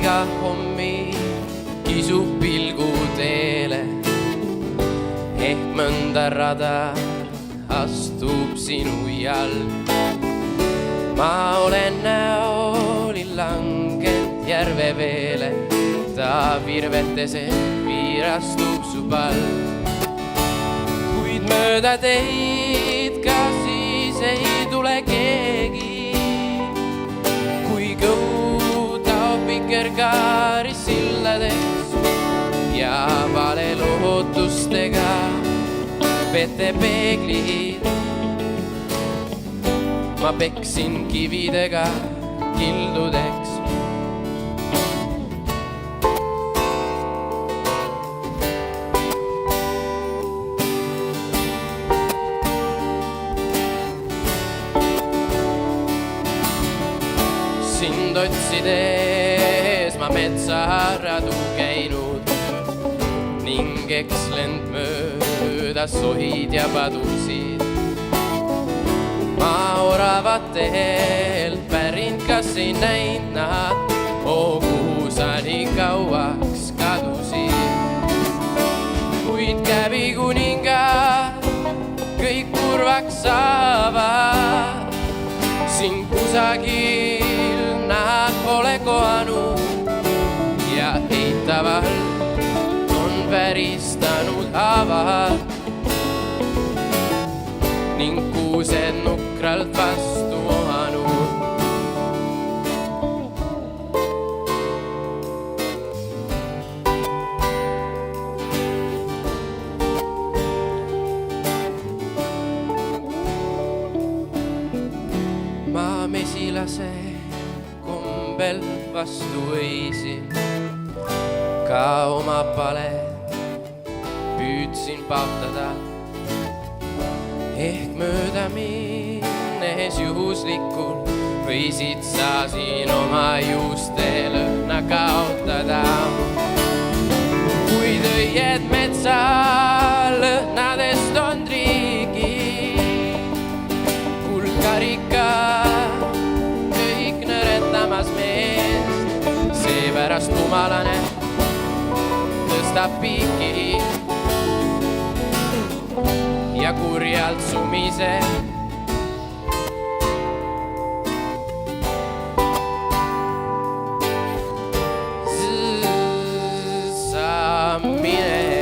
iga hommik kisub pilgu teele, ehk mõnda rada astub sinu jalg. Ma olen näoli langenud järve veele, ta virvetes piirastub su pall. Kuid mööda teid ka siis ei tule keegi, kui kõu taob vikerkaaris sillades ja vale lootustega vete peeglid. Ma peksin kividega kildudeks. Sind otsides ma metsaradu käinud ning ekslend mööda sohid ja padusid. Ma oravatelt pärind, kas ei näinud nad, kuhu sa nii kauaks kadusid. Kuid käbi kuningad kõik kurvaks saavad, sind kusagil nad pole kohanud ja eitavalt on väristanud haavad ning kuused nukralt vastu ohanud. Ma mesilase kombel vastu õisi, ka oma palet püüdsin paotada. Ehk mööda minnes juhuslikult võisid sa siin oma juuste lõhna kaotada. Kuid õied metsa lõhnadest on triigi, kuldkarika kõik nõretamas meest. Seepärast kumalane tõstab piiki ja kurjalt sumiseb. Sa mine